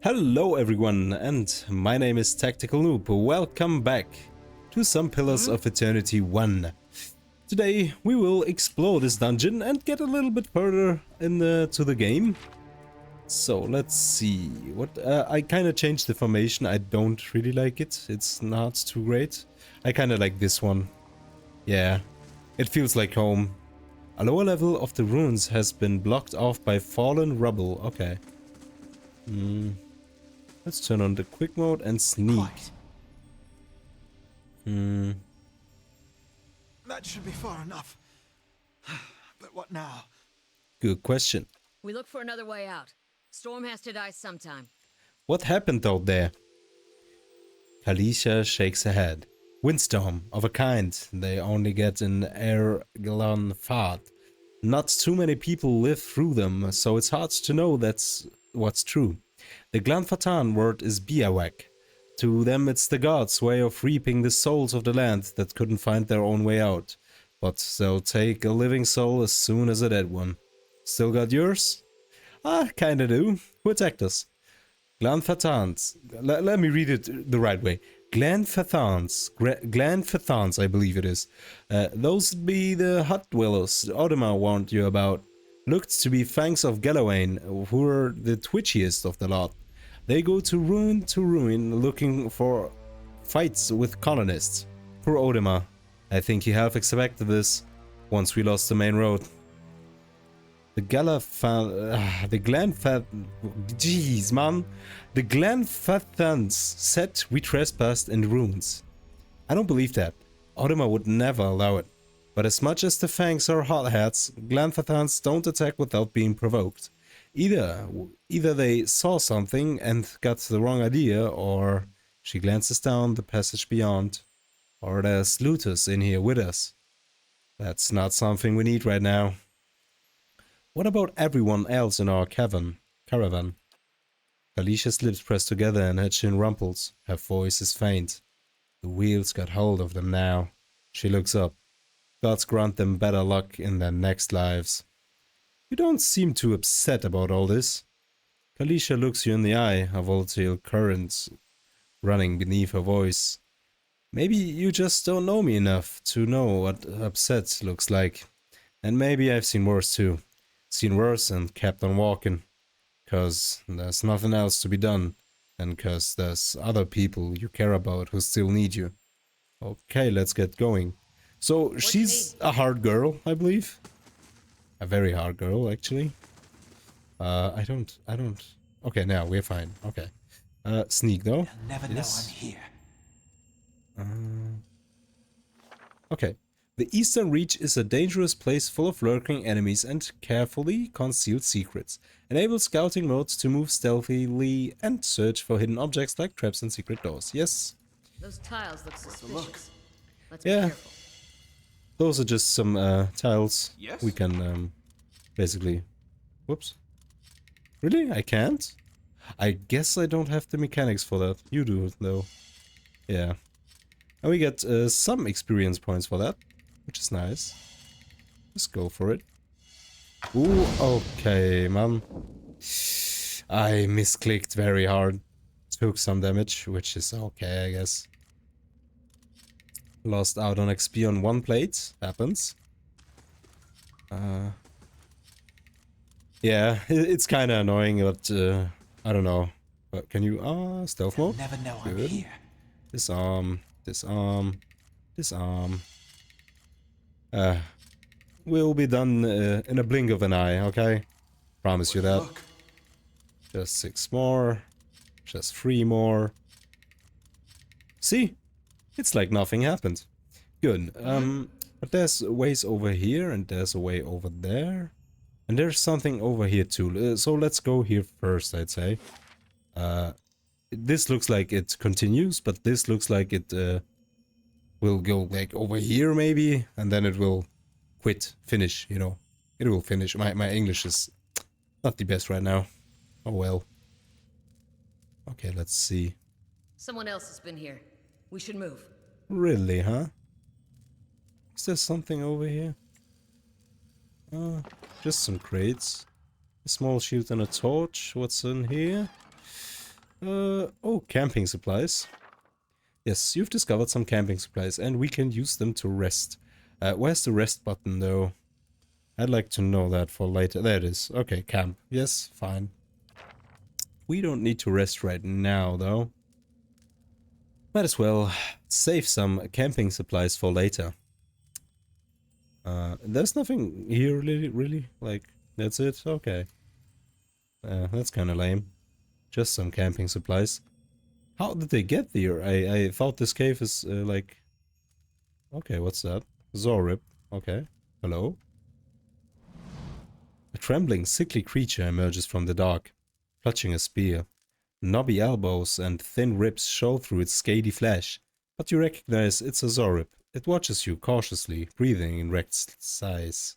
Hello everyone, and my name is Tactical Noob. Welcome back to some Pillars of Eternity 1. Today we will explore this dungeon and get a little bit further to the game. So let's see. I kind of changed the formation. I don't really like it. It's not too great. I kind of like this one. Yeah, it feels like home. A lower level of the ruins has been blocked off by fallen rubble. Okay. Let's turn on the quick mode and sneak. That should be far enough. But what now? Good question. We look for another way out. Storm has to die sometime. What happened out there? Kalisha shakes her head. Windstorm of a kind they only get in Erglon Fad. Not too many people live through them, so it's hard to know that's what's true. The Glanfatan word is Biawak. To them it's the gods' way of reaping the souls of the land that couldn't find their own way out. But they'll take a living soul as soon as a dead one. Still got yours? Kinda do. Who attacked us? Glanfatans. Let me read it the right way. Glanfathans, I believe it is. Those be the hut dwellers Audemars warned you about. Looked to be fangs of Galawain, who are the twitchiest of the lot. They go to ruin looking for fights with colonists. Poor Audemars. I think he half expected this once we lost the main road. The Glanfathans said we trespassed in the ruins. I don't believe that. Audemars would never allow it. But as much as the fangs are hotheads, Glanfathans don't attack without being provoked. Either they saw something and got the wrong idea, or she glances down the passage beyond, or there's looters in here with us. That's not something we need right now. What about everyone else in our caravan? Alicia's lips press together and her chin rumples. Her voice is faint. The wheels got hold of them now. She looks up. Gods grant them better luck in their next lives. You don't seem too upset about all this. Kalisha looks you in the eye, a volatile current running beneath her voice. Maybe you just don't know me enough to know what upset looks like. And maybe I've seen worse too. Seen worse and kept on walking. 'Cause there's nothing else to be done. And 'cause there's other people you care about who still need you. Okay, let's get going. So she's a hard girl, I believe. A very hard girl, actually. I don't. Okay, now we're fine. Okay. Sneak though. They'll never know I'm here. Okay. The Eastern Reach is a dangerous place full of lurking enemies and carefully concealed secrets. Enable scouting modes to move stealthily and search for hidden objects like traps and secret doors. Yes. Those tiles look suspicious. Let's Yeah. be careful. Those are just some tiles. Yes? We can basically... Whoops. Really? I can't? I guess I don't have the mechanics for that. You do, though. Yeah. And we get some experience points for that, which is nice. Let's go for it. Ooh, okay, man. I misclicked very hard. Took some damage, which is okay, I guess. Lost out on XP on one plate. Happens. Yeah, it's kind of annoying, but I don't know. But can you... stealth mode? Never know Good. I'm here. Disarm. We'll be done in a blink of an eye, okay? Promise you that. Look, Just 6 more. Just 3 more. See? It's like nothing happened. Good. But there's ways over here, and there's a way over there. And there's something over here too. So let's go here first, I'd say. This looks like it continues, but this looks like it will go like over here maybe, and then it will finish, you know. It will finish. My English is not the best right now. Oh well. Okay, let's see. Someone else has been here. We should move. Really, huh? Is there something over here? Just some crates. A small shield and a torch. What's in here? Oh, camping supplies. Yes, you've discovered some camping supplies, and we can use them to rest. Where's the rest button, though? I'd like to know that for later. There it is. Okay, camp. Yes, fine. We don't need to rest right now, though. Might as well save some camping supplies for later. There's nothing here, really? Like, that's it? Okay. That's kind of lame. Just some camping supplies. How did they get there? I thought this cave is, like... Okay, what's that? Zorib. Okay. Hello? A trembling, sickly creature emerges from the dark, clutching a spear. Knobby elbows and thin ribs show through its scaly flesh, but you recognize it's a Zorib. It watches you cautiously, breathing in wrecked sighs.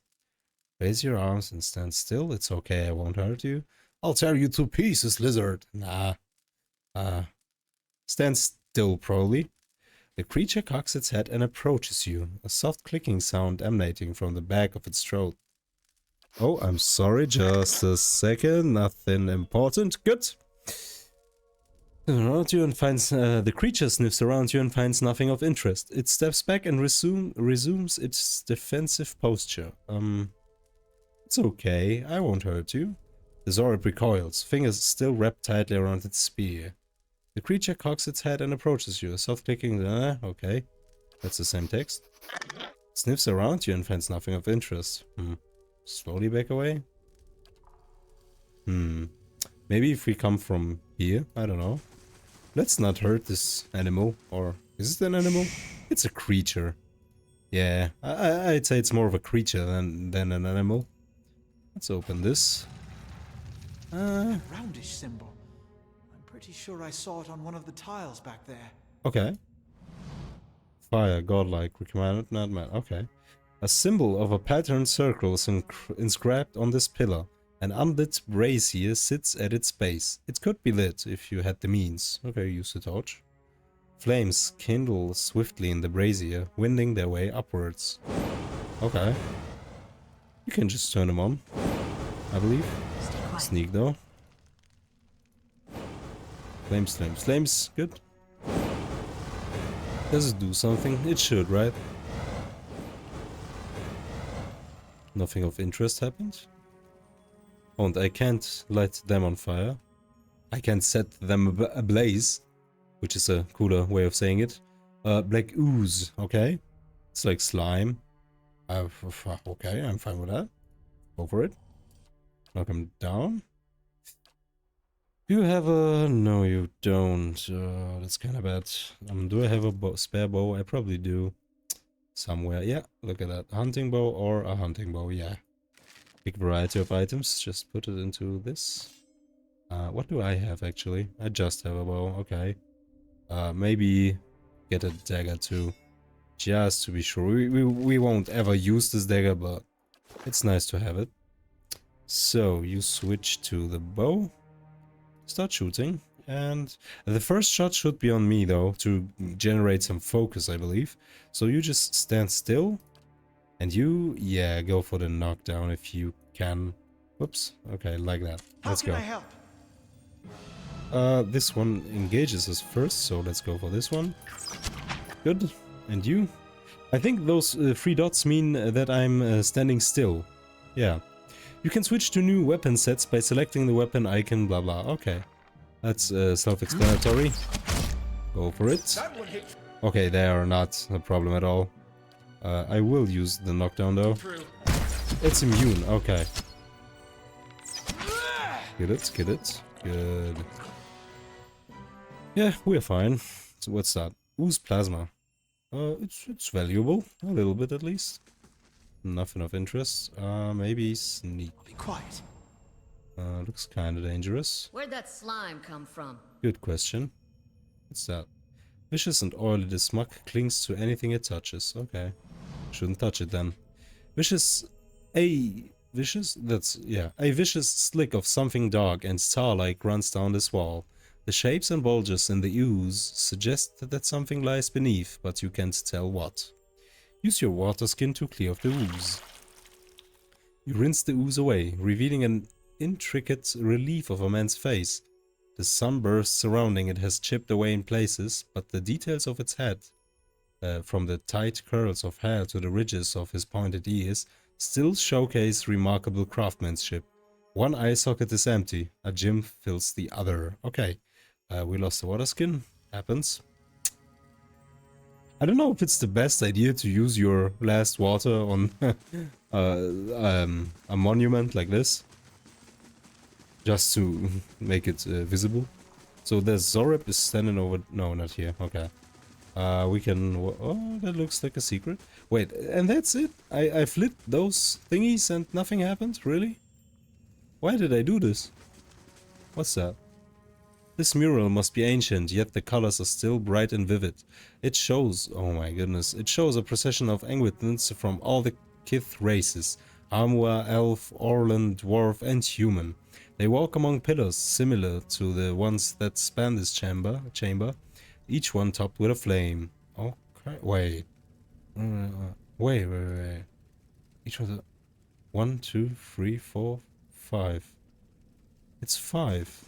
Raise your arms and stand still. It's okay, I won't hurt you. I'll tear you to pieces, lizard. Nah. Stand still, probably. The creature cocks its head and approaches you, a soft clicking sound emanating from the back of its throat. Oh, I'm sorry, just a second, nothing important. Good. Around you and finds the creature sniffs around you and finds nothing of interest. It steps back and resumes its defensive posture. It's okay, I won't hurt you. The Zorib recoils, fingers still wrapped tightly around its spear. The creature cocks its head and approaches you, a soft clicking. Okay, that's the same text. Sniffs around you and finds nothing of interest. Slowly back away. Maybe if we come from here, I don't know. Let's not hurt this animal. Or is it an animal? It's a creature. Yeah, I'd say it's more of a creature than an animal. Let's open this. Roundish symbol. I'm pretty sure I saw it on one of the tiles back there. Okay. Fire, godlike, recommended, not man. Okay. A symbol of a patterned circle is inscribed on this pillar. An unlit brazier sits at its base. It could be lit if you had the means. Okay, use the torch. Flames kindle swiftly in the brazier, winding their way upwards. Okay. You can just turn them on, I believe. Sneak though. Flames, flames, flames. Good. Does it do something? It should, right? Nothing of interest happened. Oh, and I can't light them on fire. I can set them ablaze, which is a cooler way of saying it. Black ooze, okay. It's like slime. Okay, I'm fine with that. Go for it. Knock him down. You have a... No, you don't. That's kind of bad. Do I have a spare bow? I probably do. Somewhere. Yeah, look at that. Hunting bow or a hunting bow, yeah. Big variety of items. Just put it into this. What do I have, actually? I just have a bow. Okay. Maybe get a dagger, too. Just to be sure. We won't ever use this dagger, but it's nice to have it. So, you switch to the bow. Start shooting. And the first shot should be on me, though, to generate some focus, I believe. So you just stand still. And you, yeah, go for the knockdown if you can. Whoops. Okay, like that. Let's go. How can I help? This one engages us first, so let's go for this one. Good. And you? I think those 3 dots mean that I'm standing still. Yeah. You can switch to new weapon sets by selecting the weapon icon, blah blah. Okay. That's self-explanatory. Go for it. Okay, they are not a problem at all. I will use the knockdown though. It's immune, okay. Get it, get it. Good. Yeah, we're fine. So what's that? Ooze plasma. It's valuable. A little bit at least. Nothing of interest. Maybe sneak. Be quiet. Looks kinda dangerous. Where'd that slime come from? Good question. What's that? Vicious and oily, the smug clings to anything it touches. Okay. Shouldn't touch it then. Vicious... Vicious? That's... yeah. A vicious slick of something dark and star-like runs down this wall. The shapes and bulges in the ooze suggest that something lies beneath, but you can't tell what. Use your water skin to clear off the ooze. You rinse the ooze away, revealing an intricate relief of a man's face. The sunburst surrounding it has chipped away in places, but the details of its head, from the tight curls of hair to the ridges of his pointed ears, still showcase remarkable craftsmanship. One eye socket is empty. A gem fills the other. Okay. We lost the water skin. Happens. I don't know if it's the best idea to use your last water on a monument like this. Just to make it visible. So there's Zorip is standing over... No, not here. Okay. We can... Oh, that looks like a secret. Wait, and that's it? I've lit those thingies and nothing happened? Really? Why did I do this? What's that? This mural must be ancient, yet the colors are still bright and vivid. It shows... Oh my goodness. It shows a procession of Engwithans from all the Kith races. Armua, Elf, Orlan, Dwarf and Human. They walk among pillars similar to the ones that span this chamber, each one topped with a flame. Okay, wait. Wait. Each one... 1, 2, 3, 4, 5. It's 5.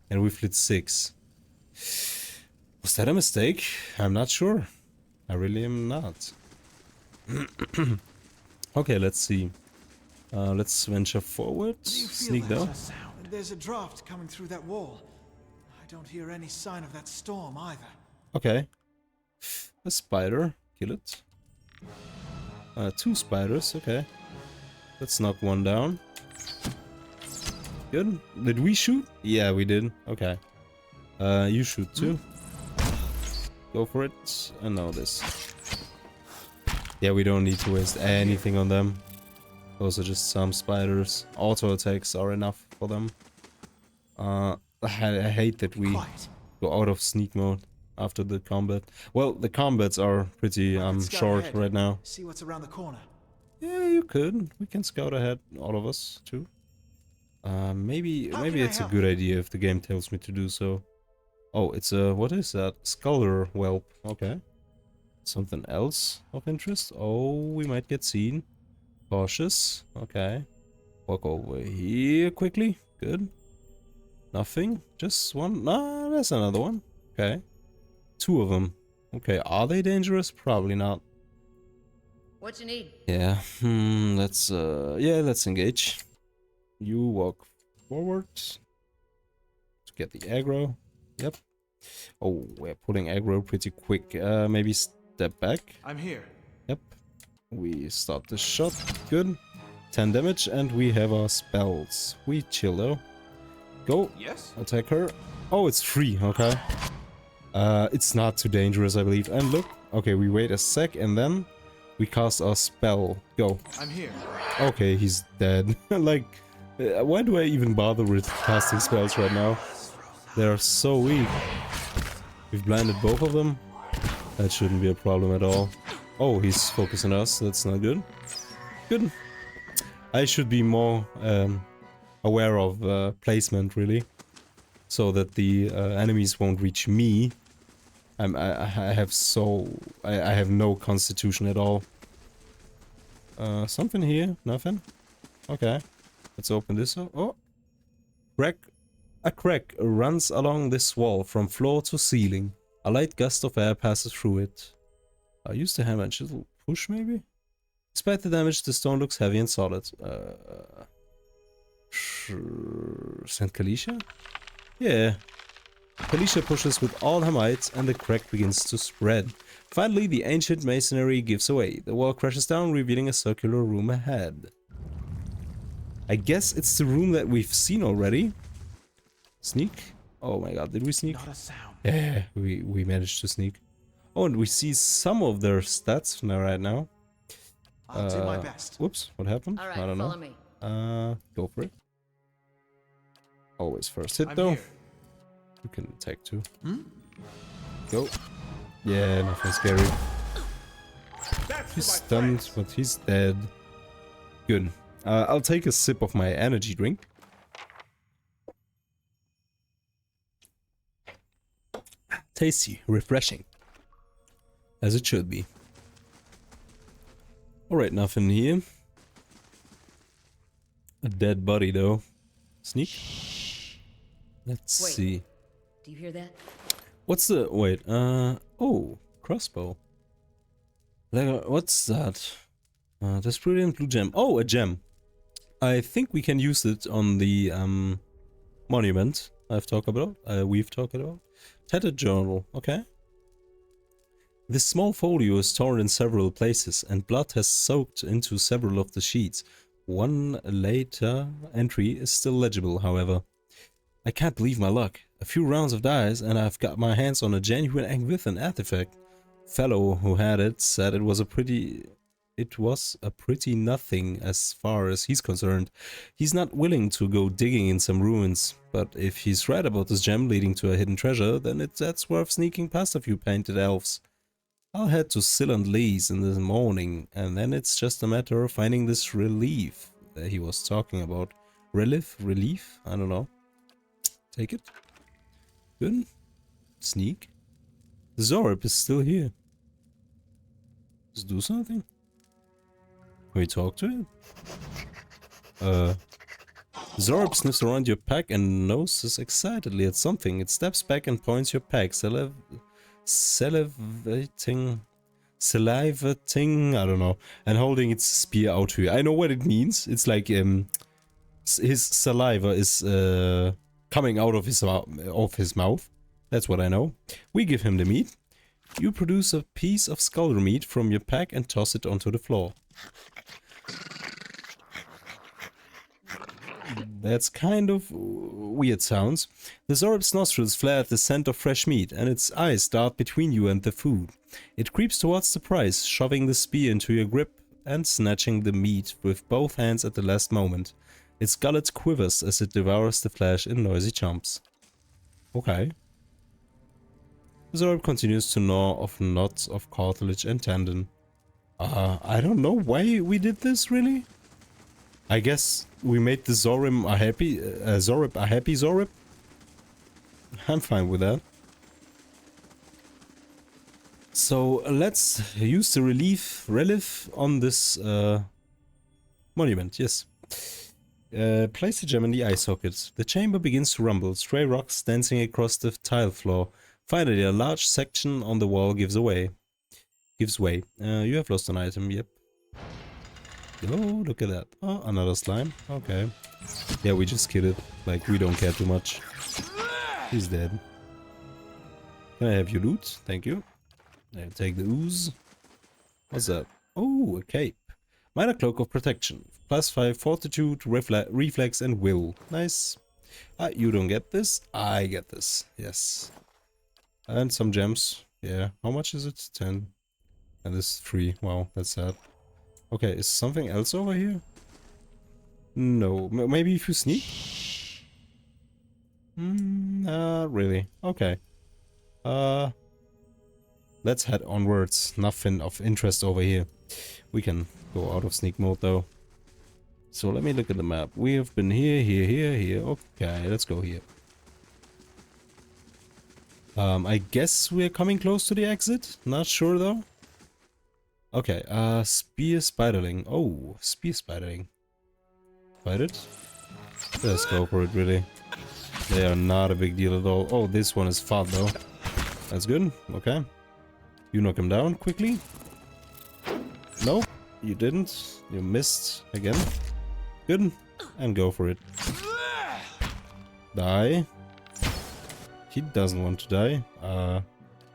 And we've lit 6. Was that a mistake? I'm not sure. I really am not. Okay, let's see. Let's venture forward. Sneak down. There's a draft coming through that wall. I don't hear any sign of that storm either. Okay. A spider. Kill it. 2 spiders. Okay. Let's knock one down. Good. Did we shoot? Yeah, we did. Okay. You shoot too. Go for it. And now this. Yeah, we don't need to waste anything on them. Those are just some spiders. Auto attacks are enough for them. I hate that we go out of sneak mode after the combat. Well, the combats are pretty short right now. See what's around the corner. Yeah, you could. We can scout ahead, all of us too. Maybe it's a good idea if the game tells me to do so. Oh, it's a... What is that? Sculler whelp. Okay. Something else of interest? Oh, we might get seen. Cautious. Okay. Walk over here quickly. Good. Nothing. Just one. Nah, there's another one. Okay. 2 of them. Okay, are they dangerous? Probably not. What you need? Yeah. Let's engage. You walk forward to get the aggro. Yep. Oh, we're pulling aggro pretty quick. Maybe step back. I'm here. Yep. We start the shot. Good. 10 damage and we have our spells. We chill though. Go. Yes. Attack her. Oh, it's free. Okay. It's not too dangerous, I believe. And look. Okay, we wait a sec and then we cast our spell. Go. I'm here. Okay, he's dead. Like, why do I even bother with casting spells right now? They're so weak. We've blinded both of them. That shouldn't be a problem at all. Oh, he's focusing us. That's not good. Good. I should be more aware of placement, really. So that the enemies won't reach me. I have no constitution at all. Something here? Nothing? Okay. Let's open this up. Oh! A crack runs along this wall from floor to ceiling. A light gust of air passes through it. I use the hammer and chisel. Push, maybe? Despite the damage, the stone looks heavy and solid. St. Kalisha? Yeah. Kalisha pushes with all her might, and the crack begins to spread. Finally, the ancient masonry gives away. The wall crashes down, revealing a circular room ahead. I guess it's the room that we've seen already. Sneak? Oh my god, did we sneak? Not a sound. Yeah, we managed to sneak. Oh, and we see some of their stats right now. I'll do my best. Whoops, what happened? All right, I don't follow know. me. Go for it. Always first hit I'm though. here. You can take 2. Go. Yeah, nothing scary. He's stunned, but he's dead. Good. I'll take a sip of my energy drink. Tasty, refreshing. As it should be. Alright, nothing here. A dead body though. Sneak. Let's Wait. see. Do you hear that? What's the... Wait, oh, crossbow. What's that? This brilliant blue gem. Oh, a gem. I think we can use it on the, monument we've talked about. Tattered journal, okay. This small folio is torn in several places, and blood has soaked into several of the sheets. One later entry is still legible, however. I can't believe my luck. A few rounds of dice, and I've got my hands on a genuine Angwithan artifact. Fellow who had it said it was a pretty nothing as far as he's concerned. He's not willing to go digging in some ruins, but if he's right about this gem leading to a hidden treasure, then that's worth sneaking past a few painted elves. I'll head to Silent Lee's in the morning, and then it's just a matter of finding this relief that he was talking about. Relief? I don't know. Take it. Good. Sneak. The Zorb is still here. Let's do something. Can we talk to it? Zorb sniffs around your pack and noses excitedly at something. It steps back and points your pack, salivating, I don't know, and holding its spear out to you. I know what it means. It's like his saliva is coming out of his mouth. That's what I know. We give him the meat. You produce a piece of skull meat from your pack and toss it onto the floor. That's kind of weird sounds. The Zorb's nostrils flare at the scent of fresh meat, and its eyes dart between you and the food. It creeps towards the prize, shoving the spear into your grip and snatching the meat with both hands at the last moment. Its gullet quivers as it devours the flesh in noisy chomps. Okay. The Zorb continues to gnaw off knots of cartilage and tendon. I don't know why we did this, really. I guess we made the Zorb a happy Zorb. I'm fine with that. So let's use the relief on this monument. Yes. Place the gem in the eye socket. The chamber begins to rumble, stray rocks dancing across the tile floor. Finally, a large section on the wall gives way. You have lost an item, yep. Oh, look at that. Oh, another slime. Okay. Yeah, we just killed it. Like, we don't care too much. He's dead. Can I have your loot? Thank you. I'll take the ooze. What's that? Oh, a cape. Minor cloak of protection. +5 fortitude, reflex, and will. Nice. You don't get this. I get this. Yes. And some gems. Yeah. How much is it? 10. And this is 3. Wow, that's sad. Okay, is something else over here? No. Maybe if you sneak? Really. Okay. Let's head onwards. Nothing of interest over here. We can go out of sneak mode though. So let me look at the map. We have been here. Okay, let's go here. I guess we're coming close to the exit. Not sure though. Okay, spear spiderling. Oh, spear spiderling. Fight it? Let's go for it, really. They are not a big deal at all. Oh, this one is fought though. That's good. Okay. You knock him down quickly. No, you didn't. You missed again. Good. And go for it. Die. He doesn't want to die.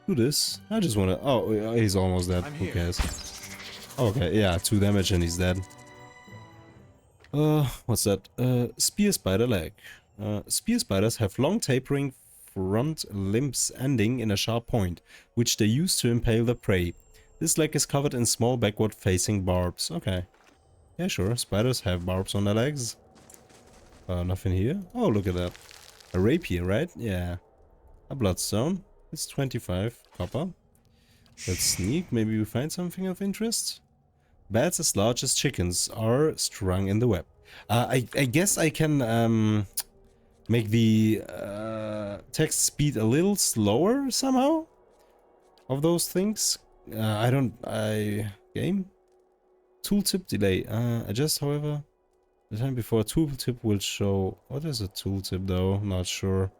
Do this. I just want to... Oh, he's almost dead. Who cares? Okay, yeah, 2 damage and he's dead. What's that? Spear spider leg. Spear spiders have long tapering front limbs ending in a sharp point, which they use to impale their prey. This leg is covered in small backward facing barbs. Okay. Yeah, sure. Spiders have barbs on their legs. Nothing here. Oh, look at that. A rapier, right? Yeah. A bloodstone. It's 25 copper. Let's sneak. Maybe we find something of interest. Bats as large as chickens are strung in the web. I guess I can make the text speed a little slower somehow. Of those things. Game? Tooltip delay. Adjust, however. The time before a tooltip will show... What is a tooltip though? Not sure.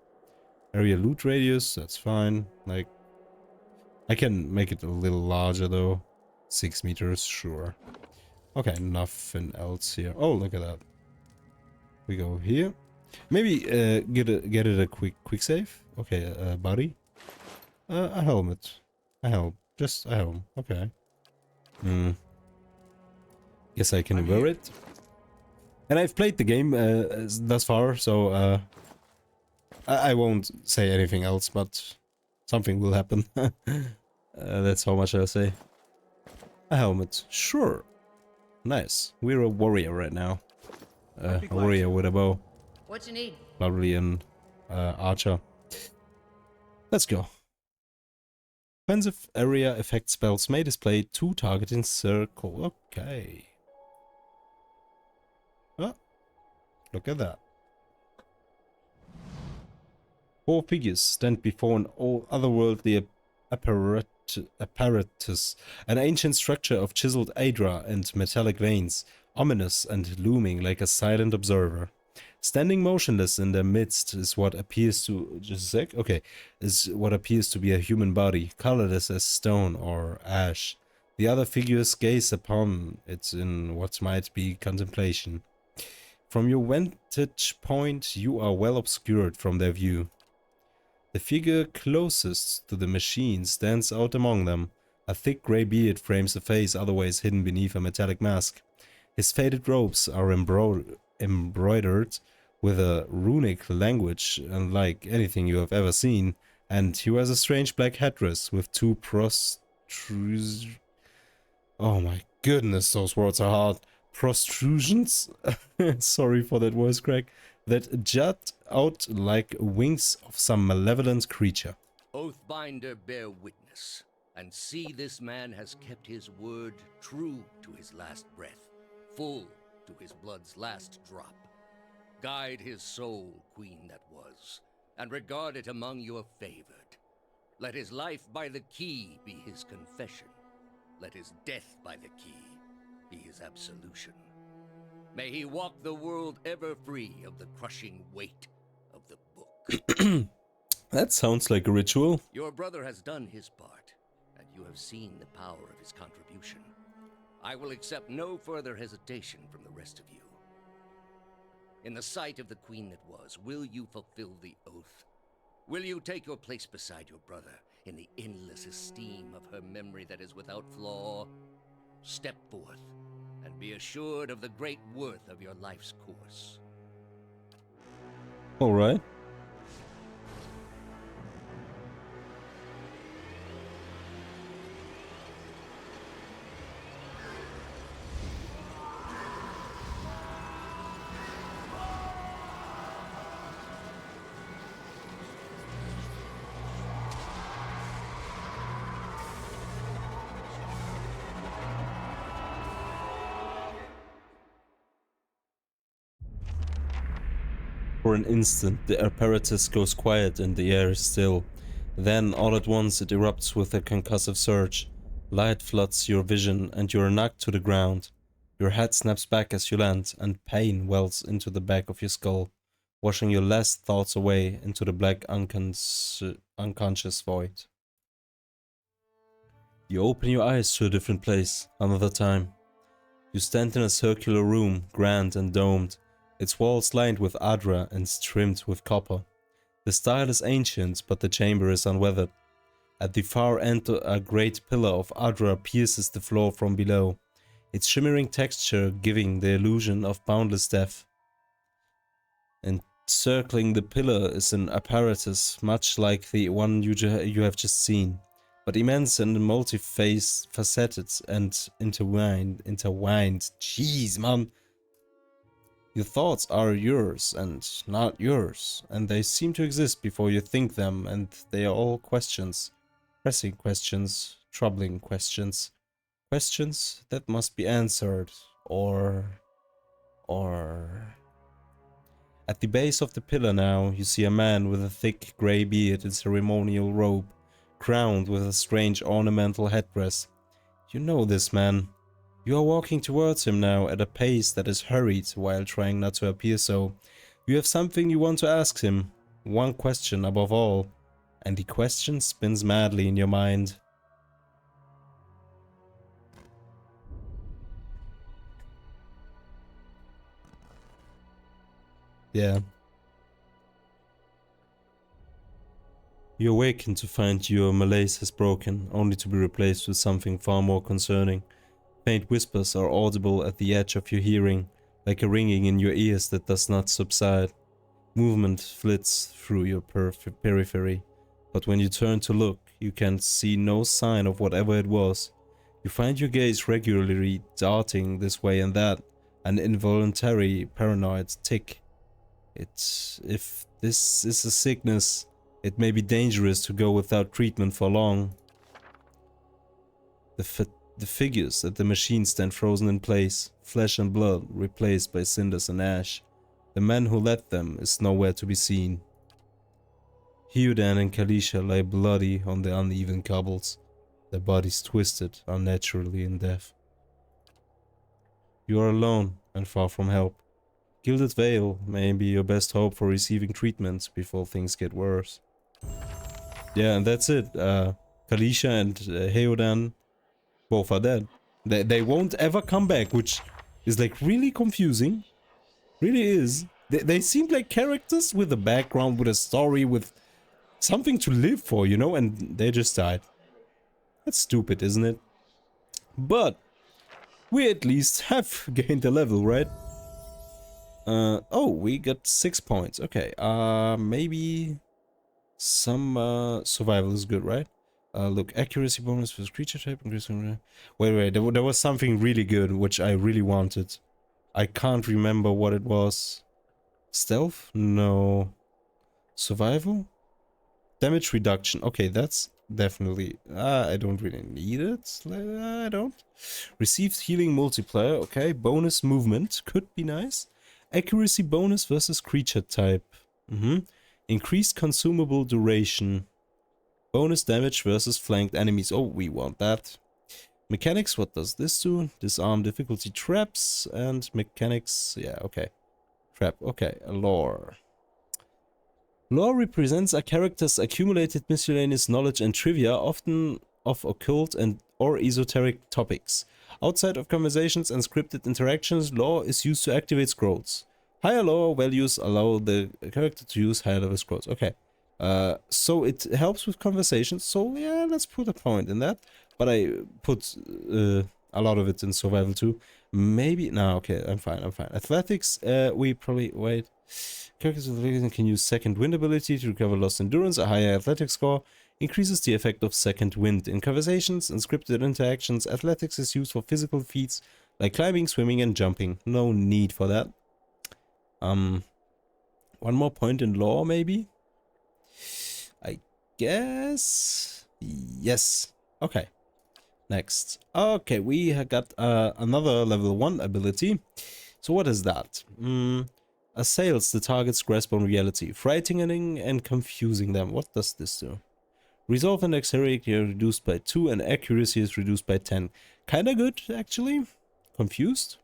Area loot radius, that's fine. Like, I can make it a little larger though. 6 meters, sure. Okay, nothing else here. Oh, look at that. We go here. Maybe get it a quick save. Okay, body. A helmet. A helm. Just a helm. Okay. Hmm. Guess I can wear it. And I've played the game thus far, so I won't say anything else, but something will happen. That's how much I'll say. A helmet. Sure. Nice. We're a warrior right now. A warrior with a bow. What you need? Probably an archer. Let's go. Offensive area effect spells may display 2 targeting circle. Okay. Oh, look at that. 4 figures stand before an otherworldly apparatus, an ancient structure of chiseled adra and metallic veins, ominous and looming like a silent observer. Standing motionless in their midst is what appears to be a human body, colorless as stone or ash. The other figures gaze upon it in what might be contemplation. From your vantage point, you are well obscured from their view. The figure closest to the machine stands out among them. A thick grey beard frames a face otherwise hidden beneath a metallic mask. His faded robes are embroidered with a runic language unlike anything you have ever seen, and he wears a strange black headdress with 2 protrusions. Oh my goodness, those words are hard. Protrusions? Sorry for that voice crack. That jut out like wings of some malevolent creature. Oathbinder, bear witness, and see this man has kept his word true to his last breath, full to his blood's last drop. Guide his soul, queen that was, and regard it among your favored. Let his life by the key be his confession. Let his death by the key be his absolution. May he walk the world ever free of the crushing weight of the book. That sounds like a ritual. Your brother has done his part, and you have seen the power of his contribution. I will accept no further hesitation from the rest of you. In the sight of the queen that was, will you fulfill the oath? Will you take your place beside your brother in the endless esteem of her memory that is without flaw? Step forth, and be assured of the great worth of your life's course. Alright. For an instant, the apparatus goes quiet and the air is still. Then, all at once, it erupts with a concussive surge. Light floods your vision and you are knocked to the ground. Your head snaps back as you land, and pain wells into the back of your skull, washing your last thoughts away into the black unconscious void. You open your eyes to a different place, another time. You stand in a circular room, grand and domed, its walls lined with adra and trimmed with copper. The style is ancient, but the chamber is unweathered. At the far end, a great pillar of adra pierces the floor from below, its shimmering texture giving the illusion of boundless depth. Encircling the pillar is an apparatus much like the one you have just seen, but immense and multi-faceted and intertwined. Jeez, man! Your thoughts are yours and not yours, and they seem to exist before you think them, and they are all questions. Pressing questions, troubling questions. Questions that must be answered, or... At the base of the pillar now, you see a man with a thick grey beard and ceremonial robe, crowned with a strange ornamental headdress. You know this man. You are walking towards him now at a pace that is hurried while trying not to appear so. You have something you want to ask him. One question above all. And the question spins madly in your mind. Yeah. You awaken to find your malaise has broken, only to be replaced with something far more concerning. Faint whispers are audible at the edge of your hearing, like a ringing in your ears that does not subside. Movement flits through your periphery, but when you turn to look, you can see no sign of whatever it was. You find your gaze regularly darting this way and that, an involuntary paranoid tick. If this is a sickness, it may be dangerous to go without treatment for long. The figures at the machine stand frozen in place, flesh and blood replaced by cinders and ash. The man who led them is nowhere to be seen. Hewdan and Kalisha lie bloody on the uneven cobbles, their bodies twisted unnaturally in death. You are alone and far from help. Gilded Veil may be your best hope for receiving treatment before things get worse. Yeah, and that's it. Kalisha and Heodan both are dead. They won't ever come back, which is like really confusing. Really is. They seem like characters with a background, with a story, with something to live for, you know, and they just died. That's stupid, isn't it? But we at least have gained a level, right? Oh, we got 6 points. Okay, maybe some survival is good, right? Look, accuracy bonus for creature type. Wait, there was something really good, which I really wanted. I can't remember what it was. Stealth? No. Survival? Damage reduction. Okay, that's definitely... I don't really need it. I don't. Received healing multiplier. Okay, bonus movement. Could be nice. Accuracy bonus versus creature type. Increased consumable duration. Bonus damage versus flanked enemies. Oh, we want that. Mechanics, what does this do? Disarm difficulty traps and mechanics. Yeah, okay. Trap, okay. Lore. Lore represents a character's accumulated miscellaneous knowledge and trivia, often of occult and or esoteric topics. Outside of conversations and scripted interactions, lore is used to activate scrolls. Higher lore values allow the character to use higher level scrolls. Okay. So it helps with conversations. So yeah, let's put a point in that. But I put a lot of it in survival too. Maybe no. Okay, I'm fine. Athletics. We probably wait. Characters with athletics can use second wind ability to recover lost endurance. A higher athletic score increases the effect of second wind. In conversations and scripted interactions, athletics is used for physical feats like climbing, swimming, and jumping. No need for that. One more point in lore, maybe? I guess... Yes. Okay. Next. Okay, we have got another level 1 ability. So what is that? Assails the target's grasp on reality, frightening and confusing them. What does this do? Resolve and dexterity are reduced by 2 and accuracy is reduced by 10. Kinda good, actually. Confused?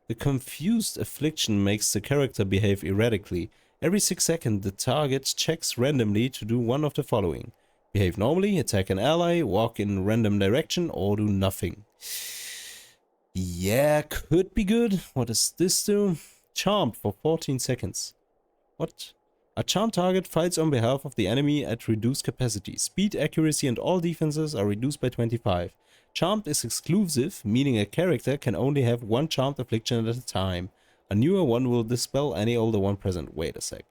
The confused affliction makes the character behave erratically. Every 6 seconds, the target checks randomly to do one of the following. Behave normally, attack an ally, walk in random direction, or do nothing. Yeah, could be good. What does this do? Charmed for 14 seconds. What? A charmed target fights on behalf of the enemy at reduced capacity. Speed, accuracy, and all defenses are reduced by 25. Charmed is exclusive, meaning a character can only have one charmed affliction at a time. A newer one will dispel any older one present. Wait a sec.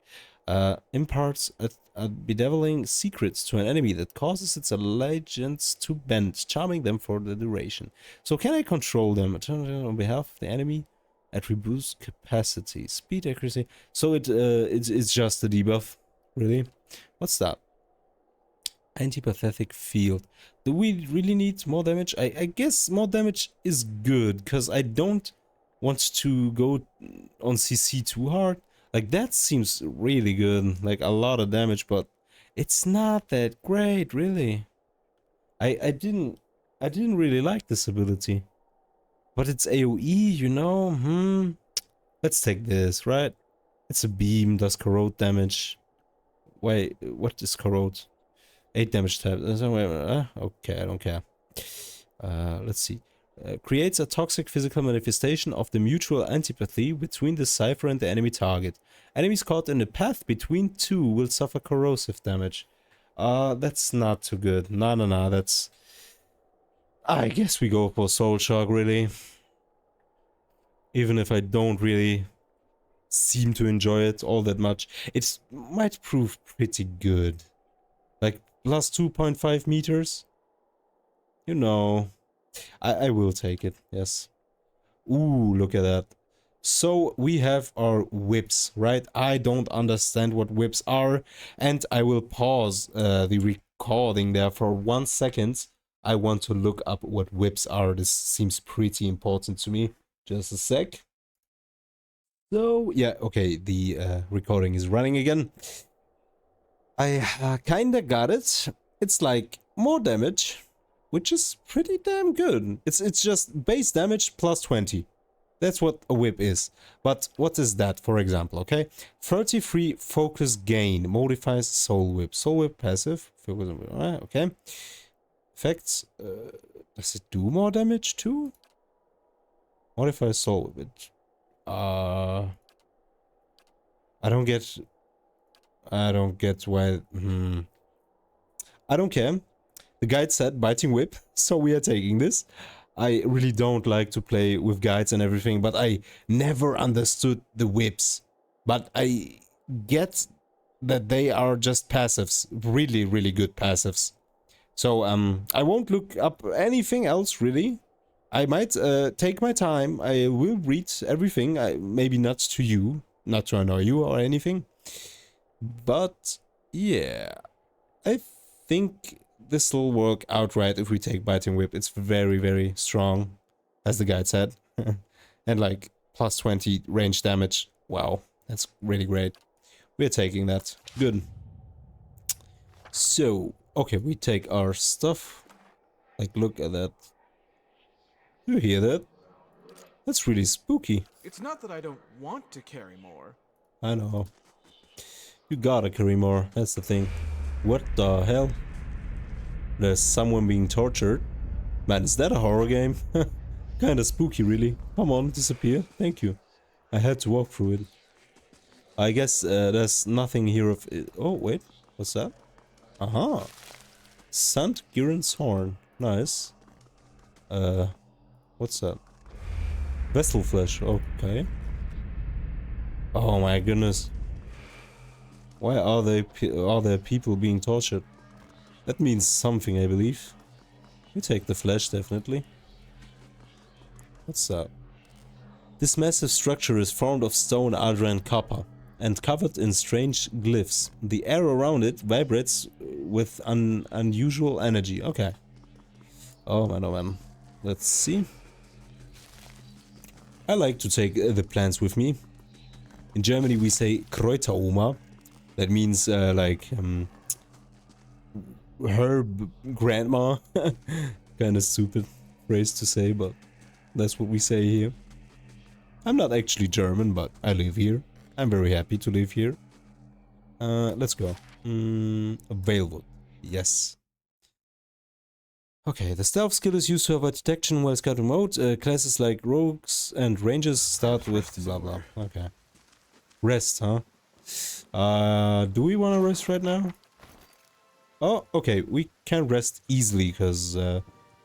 Imparts a bedeviling secrets to an enemy that causes its allegiance to bend, charming them for the duration. So can I control them on behalf of the enemy at reduced capacity? Speed, accuracy. So it's just a debuff. Really? What's that? Antipathetic field. Do we really need more damage? I guess more damage is good, because I don't want to go on CC too hard. Like, that seems really good. Like, a lot of damage, but it's not that great, really. I didn't really like this ability. But it's AoE, you know? Let's take this, right? It's a beam, does corrode damage. Wait, what is corrode? 8 damage tab. Okay, I don't care. Let's see. Creates a toxic physical manifestation of the mutual antipathy between the cipher and the enemy target. Enemies caught in the path between two will suffer corrosive damage. That's not too good. No, that's... I guess we go for Soul Shock, really. Even if I don't really seem to enjoy it all that much. It might prove pretty good. Like, plus 2.5 meters? You know, I will take it, yes. Ooh, look at that. So, we have our whips, right? I don't understand what whips are, and I will pause the recording there for 1 second. I want to look up what whips are. This seems pretty important to me. Just a sec. So, yeah, okay, the recording is running again. I kinda got it. It's like more damage, which is pretty damn good. It's just base damage plus 20. That's what a whip is. But what is that, for example, okay? 33 focus gain modifies soul whip. Soul whip passive. Okay. Effects. Does it do more damage too? Modifies soul whip. I don't get why. I don't care. The guide said biting whip, so we are taking this. I really don't like to play with guides and everything, but I never understood the whips. But I get that they are just passives, really, really good passives. So I won't look up anything else really. I might take my time. I will read everything. Maybe not to you, not to annoy you or anything. But yeah, I think this will work out right if we take Biting Whip. It's very, very strong, as the guide said. And like plus 20 range damage. Wow, that's really great. We're taking that. Good. So, okay, we take our stuff. Like, look at that. You hear that? That's really spooky. It's not that I don't want to carry more. I know. You gotta carry more, that's the thing. What the hell? There's someone being tortured. Man, is that a horror game? Kinda spooky, really. Come on, disappear. Thank you. I had to walk through it. I guess there's nothing here of... Oh, wait. What's that? Aha. Sant Girin's Horn. Nice. What's that? Vessel flesh. Okay. Oh my goodness. Why are there people being tortured? That means something, I believe. We take the flesh, definitely. What's that? This massive structure is formed of stone, aldra and copper, and covered in strange glyphs. The air around it vibrates with unusual energy. Okay. Oh man. Let's see. I like to take the plants with me. In Germany we say Kräuteroma. That means like herb grandma. Kind of stupid phrase to say, but that's what we say here. I'm not actually German, but I live here. I'm very happy to live here. Let's go. Veilwood. Yes. Okay, the stealth skill is used to avoid detection while scouting mode. Classes like rogues and rangers start with blah blah. Okay. Rest, huh? Do we want to rest right now? Oh, okay, we can rest easily because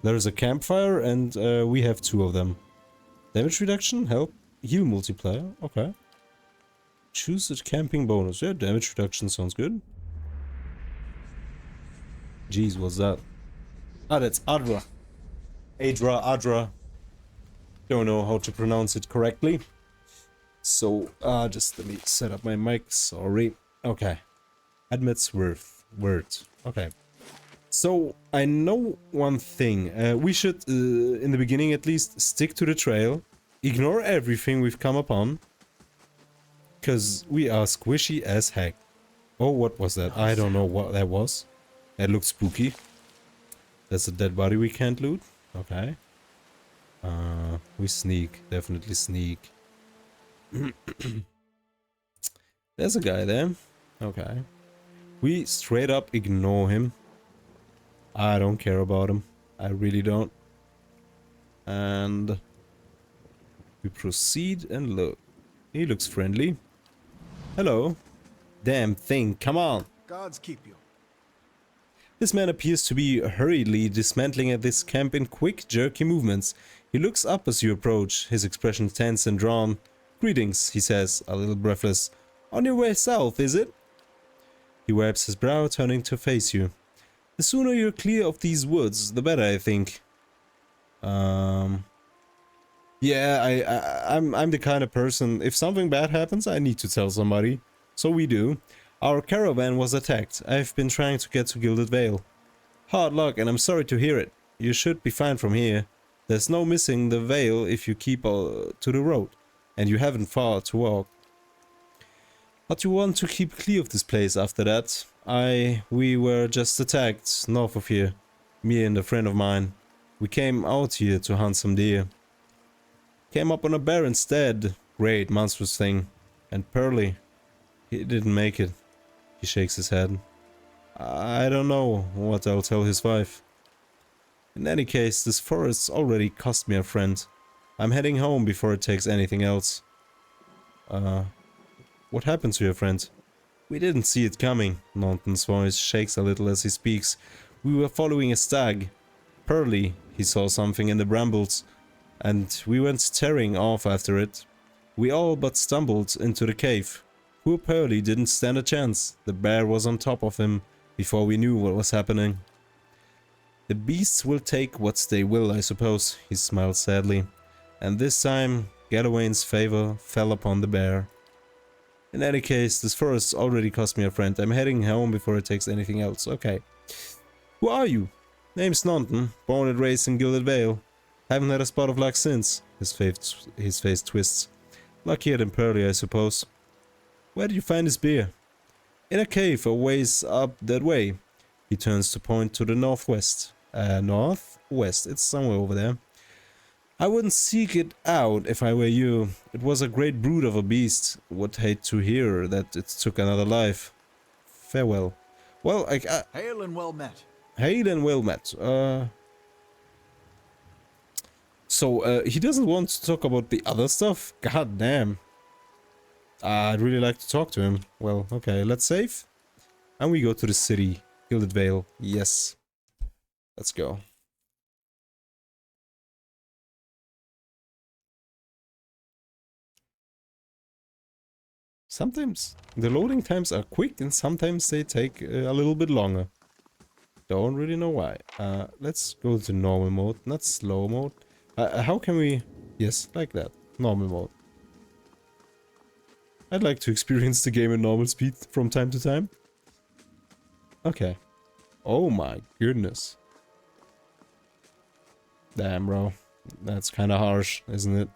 there's a campfire and we have 2 of them. Damage reduction, help, heal multiplier, okay. Choose a camping bonus. Yeah, damage reduction sounds good. Jeez, what's that? Ah, that's Adra. Adra. Don't know how to pronounce it correctly. So, just let me set up my mic, sorry. Okay. Admits worth. Word. Okay. So, I know one thing. We should, in the beginning at least, stick to the trail. Ignore everything we've come upon. Because we are squishy as heck. Oh, what was that? I don't know what that was. That looked spooky. That's a dead body we can't loot. Okay. We sneak. Definitely sneak. There's a guy there. Okay. We straight up ignore him. I don't care about him. I really don't. And we proceed and look. He looks friendly. Hello. Damn thing, come on. Gods keep you. This man appears to be hurriedly dismantling at this camp in quick, jerky movements. He looks up as you approach, his expression tense and drawn. Greetings, he says, a little breathless. On your way south, is it? He wipes his brow, turning to face you. The sooner you're clear of these woods, the better, I think. Yeah, I'm the kind of person, if something bad happens, I need to tell somebody. So we do. Our caravan was attacked. I've been trying to get to Gilded Vale. Hard luck, and I'm sorry to hear it. You should be fine from here. There's no missing the Vale if you keep to the road, and you haven't far to walk. But you want to keep clear of this place after that. We were just attacked north of here. Me and a friend of mine. We came out here to hunt some deer. Came up on a bear instead. Great, monstrous thing. And Pearly. He didn't make it. He shakes his head. I don't know what I'll tell his wife. In any case, this forest's already cost me a friend. I'm heading home before it takes anything else. What happened to your friend? We didn't see it coming. Norton's voice shakes a little as he speaks. We were following a stag. Pearly, he saw something in the brambles, and we went tearing off after it. We all but stumbled into the cave. Poor Pearly didn't stand a chance. The bear was on top of him before we knew what was happening. The beasts will take what they will, I suppose, he smiled sadly. And this time, Galawain's favor fell upon the bear. In any case, this forest already cost me a friend. I'm heading home before it takes anything else. Okay. Who are you? Name's Norton, born and raised in Gilded Vale. Haven't had a spot of luck since. His face twists. Luckier than Pearly, I suppose. Where did you find this beer? In a cave a ways up that way. He turns to point to the northwest. Northwest, it's somewhere over there. I wouldn't seek it out if I were you. It was a great brute of a beast. Would hate to hear that it took another life. Farewell. Well, Hail and well met. Hail and well met. So, he doesn't want to talk about the other stuff? God damn. I'd really like to talk to him. Well, okay, let's save. And we go to the city. Gilded Vale. Yes. Let's go. Sometimes the loading times are quick and sometimes they take a little bit longer. Don't really know why. Let's go to normal mode, not slow mode. How can we... Yes, like that. Normal mode. I'd like to experience the game in normal speed from time to time. Okay. Oh my goodness. Damn, bro. That's kind of harsh, isn't it?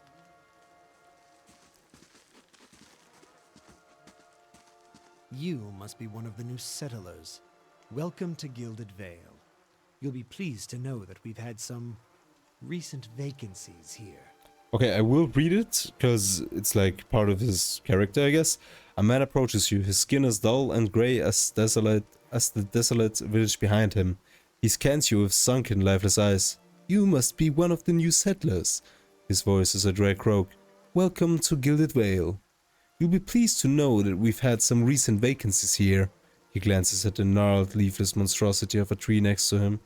You must be one of the new settlers. Welcome to Gilded Vale. You'll be pleased to know that we've had some recent vacancies here. Okay, I will read it, because it's like part of his character, I guess. A man approaches you. His skin is dull and grey as the desolate village behind him. He scans you with sunken, lifeless eyes. You must be one of the new settlers. His voice is a dry croak. Welcome to Gilded Vale. You'll be pleased to know that we've had some recent vacancies here. He glances at the gnarled, leafless monstrosity of a tree next to him.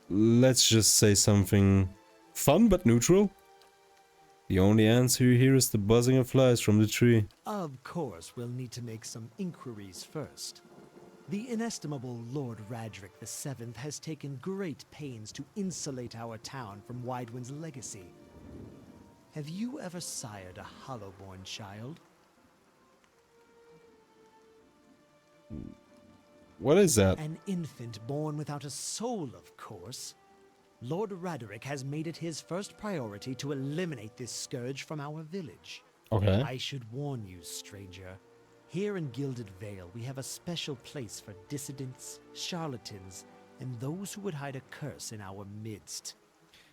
Let's just say something fun but neutral. The only answer you hear is the buzzing of flies from the tree. Of course, we'll need to make some inquiries first. The inestimable Lord Radric VII has taken great pains to insulate our town from Widewind's legacy. Have you ever sired a Hollowborn child? What is that? An infant born without a soul, of course. Lord Radric has made it his first priority to eliminate this scourge from our village. Okay. I should warn you, stranger. Here in Gilded Vale, we have a special place for dissidents, charlatans, and those who would hide a curse in our midst.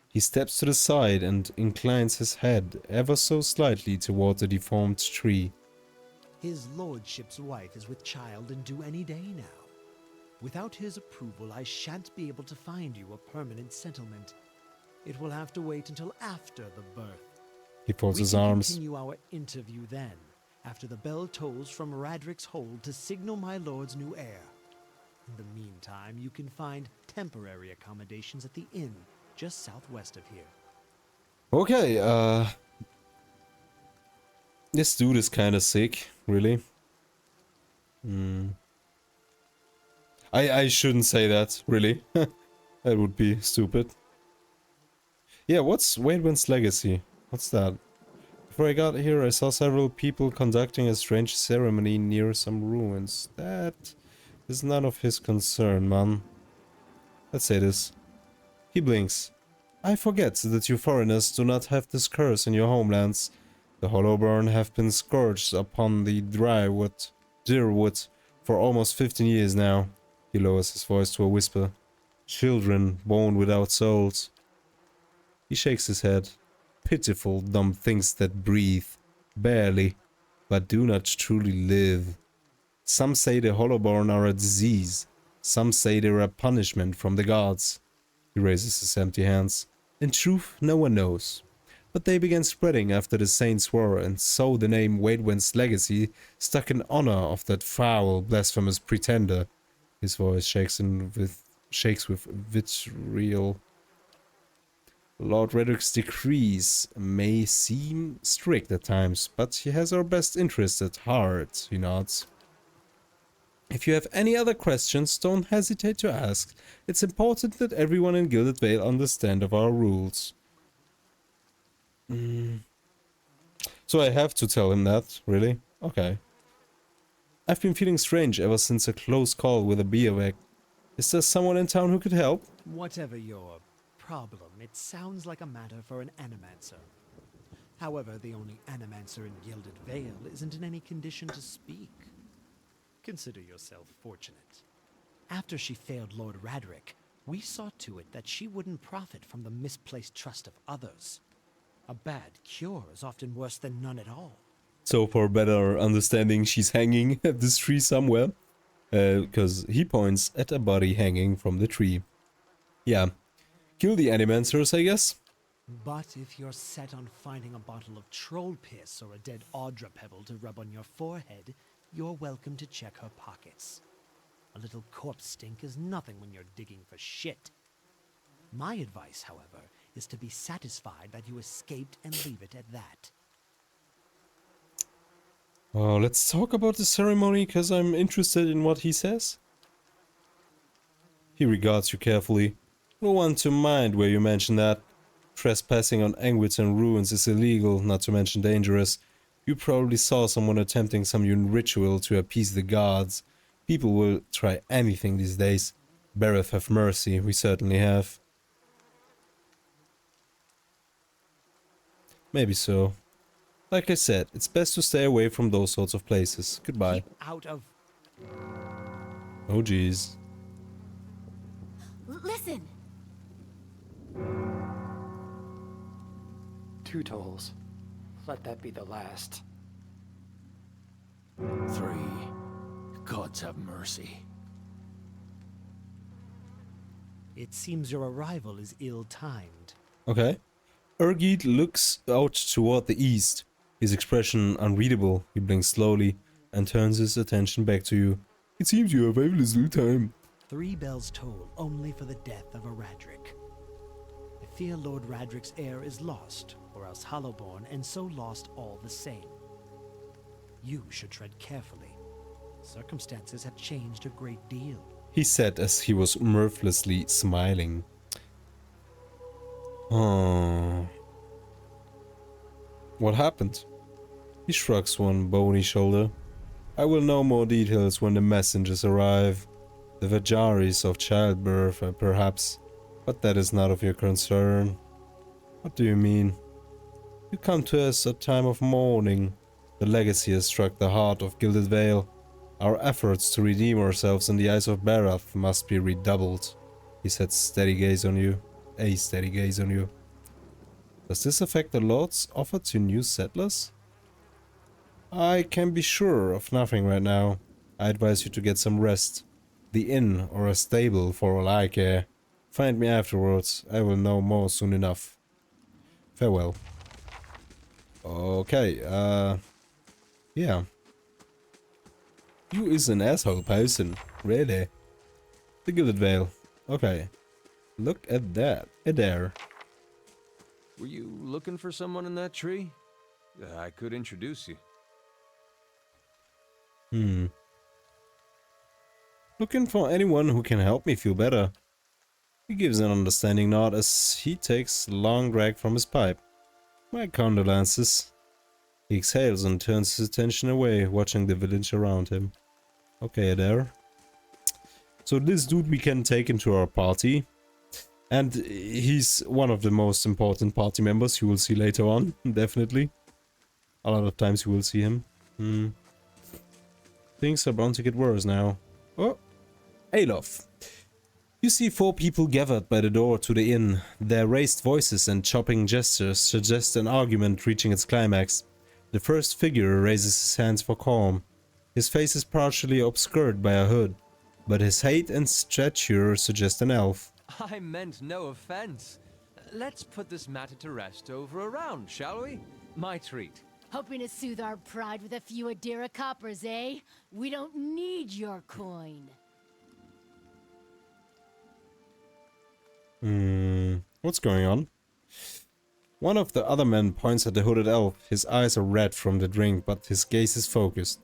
He steps to the side and inclines his head ever so slightly toward the deformed tree. His lordship's wife is with child and due any day now. Without his approval, I shan't be able to find you a permanent settlement. It will have to wait until after the birth. He folds his We can arms. continue our interview then, after the bell tolls from Radrick's hold to signal my lord's new heir. In the meantime, you can find temporary accommodations at the inn just southwest of here. Okay, this dude is kinda sick, really. I shouldn't say that, really. That would be stupid. Yeah, what's Wademan's legacy? What's that? Before I got here, I saw several people conducting a strange ceremony near some ruins. That is none of his concern, man. Let's say this. He blinks. I forget that you foreigners do not have this curse in your homelands. The Hollowburn have been scourged upon the dear wood for almost 15 years now. He lowers his voice to a whisper. Children born without souls. He shakes his head. Pitiful dumb things that breathe, barely, but do not truly live. Some say the Hollowborn are a disease. Some say they are a punishment from the gods. He raises his empty hands. In truth, no one knows. But they began spreading after the saints were, and so the name Wadewen's legacy stuck in honor of that foul, blasphemous pretender. His voice shakes with vitriol. Lord Redrick's decrees may seem strict at times, but he has our best interests at heart, he nods. If you have any other questions, don't hesitate to ask. It's important that everyone in Gilded Vale understand of our rules. So I have to tell him that, really? Okay. I've been feeling strange ever since a close call with a bivouac. Is there someone in town who could help? Whatever your problem, it sounds like a matter for an animancer. However, the only animancer in Gilded Vale isn't in any condition to speak. Consider yourself fortunate. After she failed Lord Radrick, we saw to it that she wouldn't profit from the misplaced trust of others. A bad cure is often worse than none at all. So for better understanding, she's hanging at this tree somewhere. Because he points at a body hanging from the tree. Yeah. Kill the animancers, I guess? But if you're set on finding a bottle of troll piss or a dead Audra pebble to rub on your forehead, you're welcome to check her pockets. A little corpse stink is nothing when you're digging for shit. My advice, however, is to be satisfied that you escaped and leave it at that. Oh, let's talk about the ceremony, because I'm interested in what he says. He regards you carefully. No one to mind where you mention that. Trespassing on Angwitan ruins is illegal, not to mention dangerous. You probably saw someone attempting some new ritual to appease the gods. People will try anything these days. Bereth have mercy, we certainly have. Maybe so. Like I said, it's best to stay away from those sorts of places. Goodbye. Keep out of... Oh jeez. Listen! 2 tolls. Let that be the last. 3. Gods have mercy. It seems your arrival is ill-timed. Okay. Urgid looks out toward the east. His expression unreadable. He blinks slowly and turns his attention back to you. It seems you have very little time. 3 bells toll only for the death of a Radrick. I fear Lord Radrick's heir is lost, or else Hollowborn, and so lost all the same. You should tread carefully. Circumstances have changed a great deal. He said as he was mirthlessly smiling. Oh. What happened? He shrugs one bony shoulder. I will know more details when the messengers arrive. The Vajaris of childbirth, perhaps. But that is not of your concern. What do you mean? You come to us at time of mourning. The legacy has struck the heart of Gilded Vale. Our efforts to redeem ourselves in the eyes of Barath must be redoubled. He sets steady gaze on you. A steady gaze on you. Does this affect the Lord's offer to new settlers? I can be sure of nothing right now. I advise you to get some rest. The inn or a stable for all I care. Find me afterwards. I will know more soon enough. Farewell. Okay, yeah. You is an asshole person. Really? The Gilded Vale. Okay. Look at that. There. Were you looking for someone in that tree? I could introduce you. Looking for anyone who can help me feel better. He gives an understanding nod as he takes a long drag from his pipe. My condolences. He exhales and turns his attention away, watching the village around him. Okay, there. So this dude we can take into our party. And he's one of the most important party members you will see later on, definitely. A lot of times you will see him. Things are bound to get worse now. Oh, Aloth. You see 4 people gathered by the door to the inn. Their raised voices and chopping gestures suggest an argument reaching its climax. The first figure raises his hands for calm. His face is partially obscured by a hood, but his height and stature suggest an elf. I meant no offense. Let's put this matter to rest over a round, shall we? My treat. Hoping to soothe our pride with a few Adira coppers, eh? We don't need your coin. What's going on? One of the other men points at the hooded elf. His eyes are red from the drink, but his gaze is focused.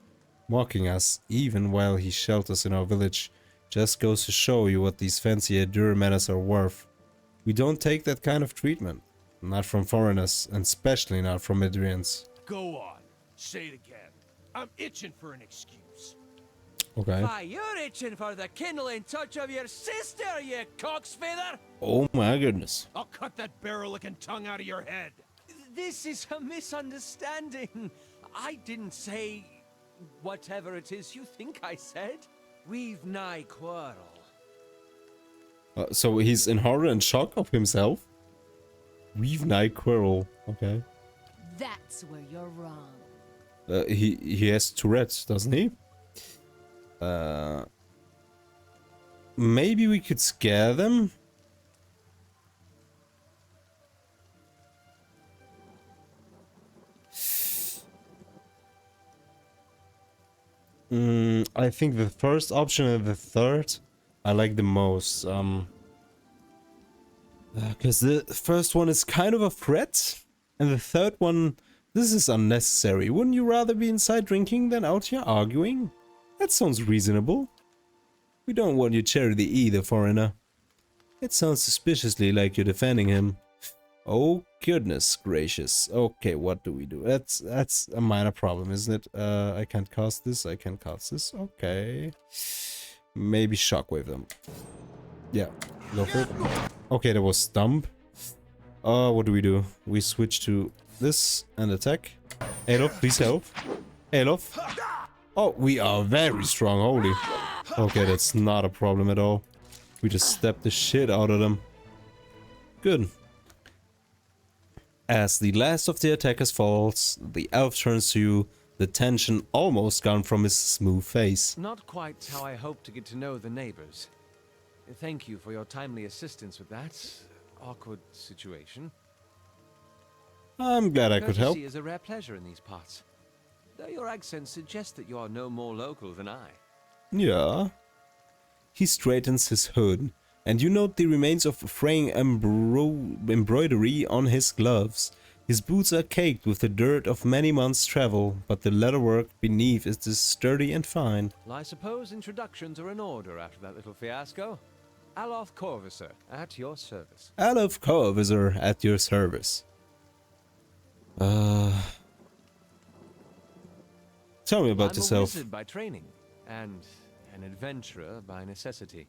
Mocking us, even while he shelters in our village, just goes to show you what these fancy Adira manners are worth. We don't take that kind of treatment. Not from foreigners, and especially not from Adrians. Go on. Say it again. I'm itching for an excuse. Okay. Why, you're itching for the kindling touch of your sister, you cocksfeather! Oh my goodness. I'll cut that barrel-licking tongue out of your head. This is a misunderstanding. I didn't say whatever it is you think I said. We've nigh quarrel. So he's in horror and shock of himself? We've nigh quarrel. Okay. That's where you're wrong. He has Tourette, doesn't he? Maybe we could scare them? I think the first option and the third I like the most. Because the first one is kind of a threat, and the third one, this is unnecessary. Wouldn't you rather be inside drinking than out here arguing? That sounds reasonable. We don't want your charity either, foreigner. It sounds suspiciously like you're defending him. Oh, goodness gracious. Okay, what do we do? That's a minor problem, isn't it? I can't cast this, I can cast this. Okay. Maybe shockwave them. Yeah, go for it. Okay, that was stump. What do we do? We switch to this and attack. Aloth, please help. Aloth. Oh, we are very strong, holy. Okay, that's not a problem at all. We just step the shit out of them. Good. As the last of the attackers falls, the elf turns to you, the tension almost gone from his smooth face. Not quite how I hoped to get to know the neighbors. Thank you for your timely assistance with that awkward situation. I'm glad I could help. Courtesy is a rare pleasure in these parts. Though your accent suggests that you are no more local than I. Yeah. He straightens his hood, and you note the remains of fraying embroidery on his gloves. His boots are caked with the dirt of many months' travel, but the leatherwork beneath is sturdy and fine. Well, I suppose introductions are in order after that little fiasco. Aloth Corvisor, at your service. Aloth Corvisor, at your service. Tell me about yourself. I'm a wizard by training, and an adventurer by necessity.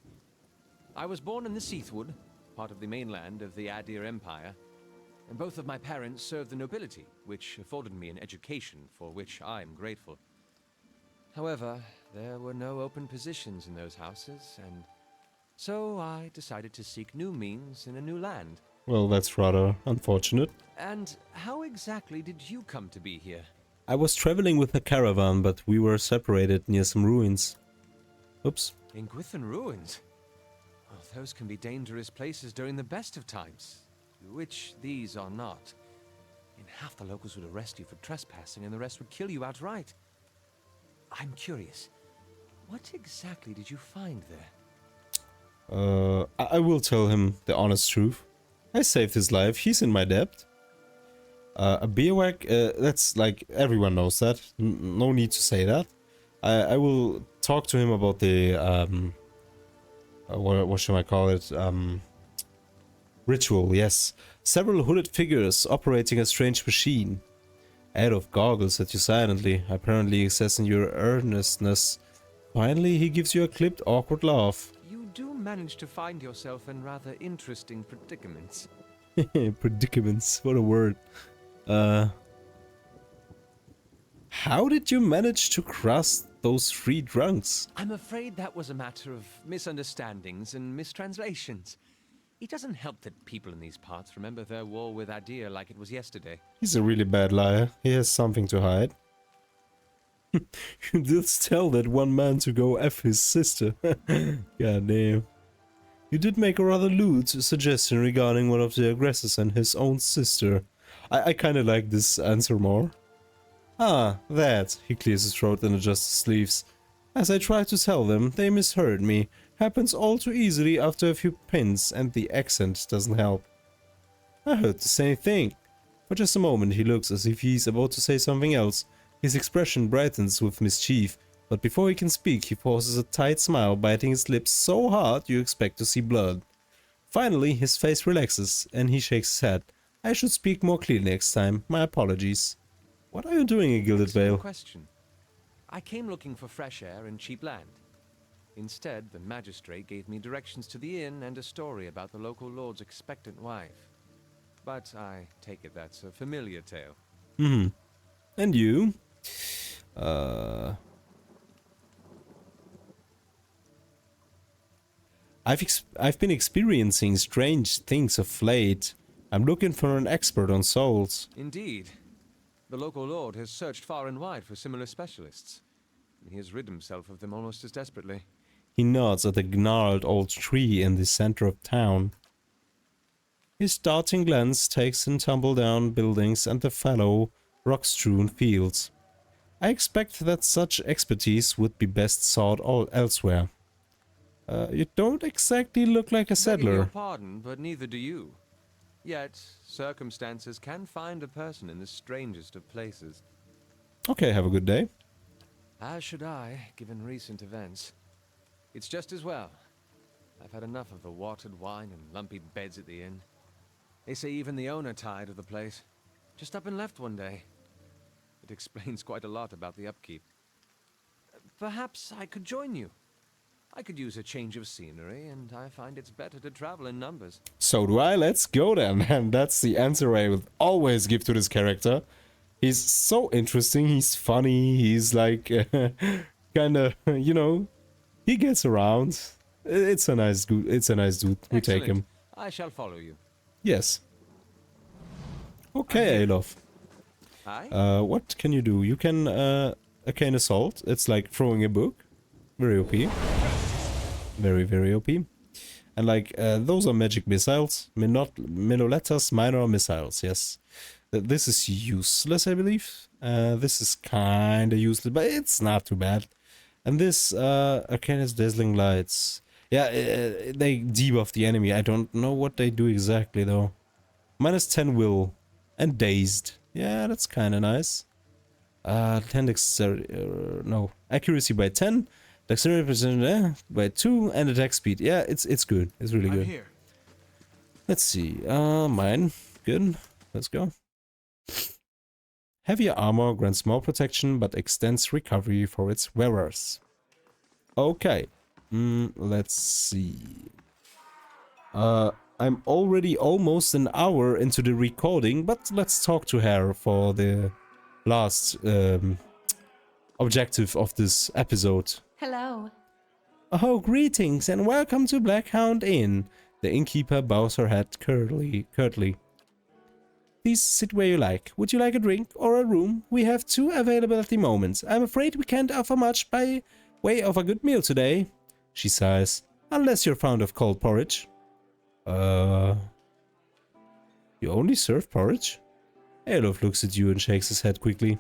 I was born in the Seathwood, part of the mainland of the Adir Empire. Both of my parents served the nobility, which afforded me an education for which I am grateful. However, there were no open positions in those houses, and so I decided to seek new means in a new land. Well, that's rather unfortunate. And how exactly did you come to be here? I was traveling with a caravan, but we were separated near some ruins. Oops. In Gwithan ruins? Well, those can be dangerous places during the best of times, which these are not. And half the locals would arrest you for trespassing, and the rest would kill you outright. I'm curious, what exactly did you find there? I will tell him the honest truth. I saved his life, he's in my debt. A bivouac, that's like, everyone knows that. No need to say that. I will talk to him about the, what should I call it? Ritual, yes. Several hooded figures operating a strange machine. Aloth goggles at you silently, apparently assessing your earnestness. Finally, he gives you a clipped, awkward laugh. You do manage to find yourself in rather interesting predicaments. Predicaments, what a word. How did you manage to cross those three drunks? I'm afraid that was a matter of misunderstandings and mistranslations. It doesn't help that people in these parts remember their war with Adir like it was yesterday. He's a really bad liar. He has something to hide. You did tell that one man to go F his sister. God damn. You did make a rather lewd suggestion regarding one of the aggressors and his own sister. I kinda like this answer more. Ah, that. He clears his throat and adjusts his sleeves. As I tried to tell them, they misheard me. Happens all too easily after a few pins, and the accent doesn't help. I heard the same thing. For just a moment he looks as if he's about to say something else. His expression brightens with mischief, but before he can speak he forces a tight smile, biting his lips so hard you expect to see blood. Finally his face relaxes, and he shakes his head. I should speak more clearly next time. My apologies. What are you doing in Gilded Vale? Question. I came looking for fresh air and cheap land. Instead, the magistrate gave me directions to the inn and a story about the local lord's expectant wife. But I take it that's a familiar tale. And you? I've been experiencing strange things of late. I'm looking for an expert on souls. Indeed. The local lord has searched far and wide for similar specialists. He has rid himself of them almost as desperately. He nods at the gnarled old tree in the center of town. His darting glance takes in tumble-down buildings and the fallow, rock-strewn fields. I expect that such expertise would be best sought all elsewhere. You don't exactly look like a Begging your settler. pardon, but neither do you. Yet, circumstances can find a person in the strangest of places. Okay, have a good day. As should I, given recent events. It's just as well. I've had enough of the watered wine and lumpy beds at the inn. They say even the owner tired of the place. Just up and left one day. It explains quite a lot about the upkeep. Perhaps I could join you. I could use a change of scenery, and I find it's better to travel in numbers. So do I, let's go then. And that's the answer I will always give to this character. He's so interesting, he's funny, he's like, kinda, you know, he gets around. It's a nice dude, we take him. I shall follow you. Yes. Okay, Aloth. Aye? What can you do? You can, arcane assault. It's like throwing a book. Very OP. Very, very OP. And like, those are magic missiles. Minoletas minor missiles, yes. This is useless, I believe. This is kinda useless, but it's not too bad. And this, Arcanus Dazzling Lights. Yeah, they debuff the enemy. I don't know what they do exactly, though. Minus 10 will. And Dazed. Yeah, that's kinda nice. 10 dexterity, no. Accuracy by 10. Dexterity percent by 2. And attack speed. Yeah, it's good. It's really good. Here. Let's see. Mine. Good. Let's go. Heavier armor grants more protection, but extends recovery for its wearers. Okay. Let's see. I'm already almost an hour into the recording, but let's talk to her for the last objective of this episode. Hello. Oh, greetings and welcome to Blackhound Inn. The innkeeper bows her head curtly. Please sit where you like. Would you like a drink or a room? We have 2 available at the moment. I'm afraid we can't offer much by way of a good meal today. She sighs. Unless you're fond of cold porridge. You only serve porridge? Aloth looks at you and shakes his head quickly.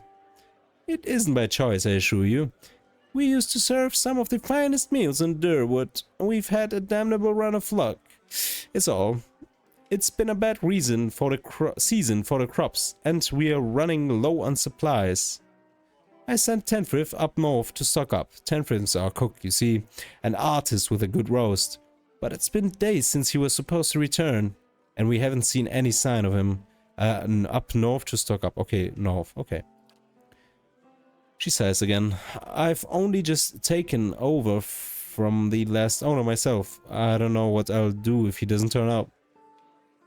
It isn't by choice, I assure you. We used to serve some of the finest meals in Durwood. We've had a damnable run of luck. It's all. It's been a bad season for the crops, and we are running low on supplies. I sent Tenfrith up north to stock up. Tenfrith's our cook, you see, an artist with a good roast. But it's been days since he was supposed to return, and we haven't seen any sign of him. Up north to stock up. Okay, north. Okay. She sighs again. I've only just taken over from the last owner myself. I don't know what I'll do if he doesn't turn up.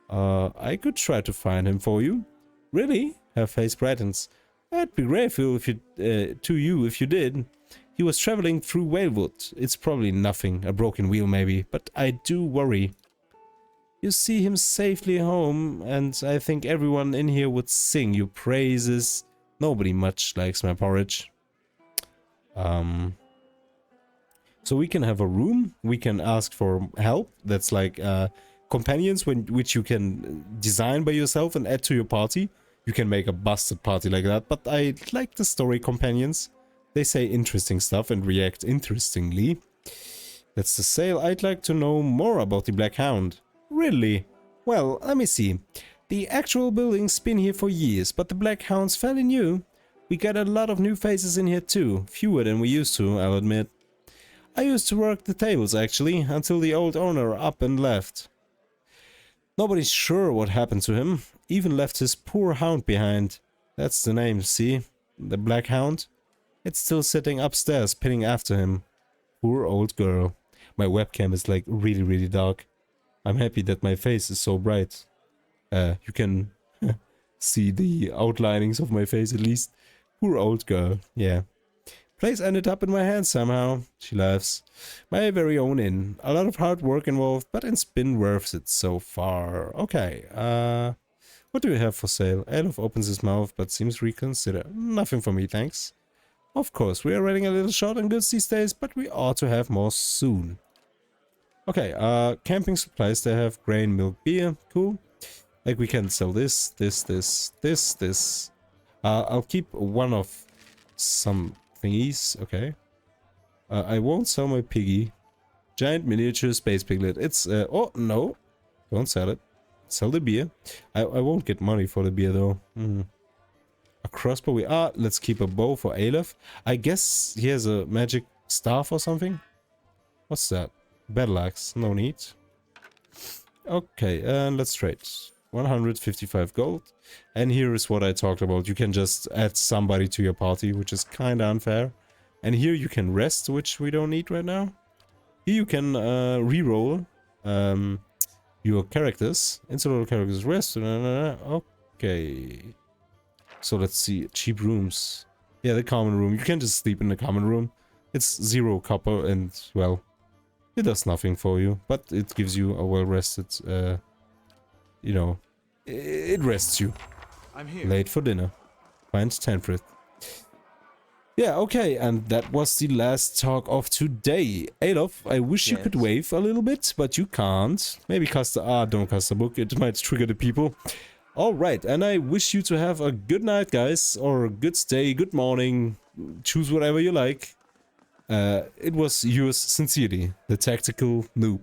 I could try to find him for you. Really? Her face brightens. I'd be grateful if you did. He was traveling through Whalewood. It's probably nothing, a broken wheel maybe, but I do worry. You see him safely home, and I think everyone in here would sing your praises. Nobody much likes my porridge. So we can have a room, we can ask for help. That's like companions which you can design by yourself and add to your party. You can make a busted party like that, but I like the story companions. They say interesting stuff and react interestingly. That's the sale. I'd like to know more about the Black Hound. Really? Well, let me see. The actual building's been here for years, but the Black Hound's fairly new. We got a lot of new faces in here too. Fewer than we used to, I'll admit. I used to work the tables actually, until the old owner up and left. Nobody's sure what happened to him. Even left his poor hound behind. That's the name, see? The Black Hound? It's still sitting upstairs, pinning after him. Poor old girl. My webcam is like really dark. I'm happy that my face is so bright. You can see the outlinings of my face at least. Poor old girl, yeah. Place ended up in my hands somehow. She laughs. My very own inn. A lot of hard work involved, but it's been worth it so far. Okay, what do you have for sale? Aloth opens his mouth, but seems reconsider. Nothing for me, thanks. Of course, we are running a little short on goods these days, but we ought to have more soon. Okay, camping supplies, they have grain, milk, beer. Cool. Like, we can sell this. I'll keep one of some thingies, okay. I won't sell my piggy. Giant miniature space piglet. It's, oh, no. Don't sell it. Sell the beer. I won't get money for the beer, though. A crossbow. Let's keep a bow for Aloth. I guess he has a magic staff or something. What's that? Battle axe. No need. Okay, and let's trade. 155 gold. And here is what I talked about. You can just add somebody to your party, which is kind of unfair. And here you can rest, which we don't need right now. Here you can re-roll your characters. Insert all characters rest. Okay. So let's see. Cheap rooms. Yeah, the common room. You can just sleep in the common room. It's 0 copper and, well, it does nothing for you. But it gives you a well-rested, you know, it rests you. I'm here. Late for dinner. Find Tenfrith. Yeah, okay, and that was the last talk of today. Aloth, I wish you could wave a little bit, but you can't. Maybe cast the... don't cast the book, it might trigger the people. Alright, and I wish you to have a good night, guys, or a good stay, good morning. Choose whatever you like. It was yours sincerely, the Tactical Noob.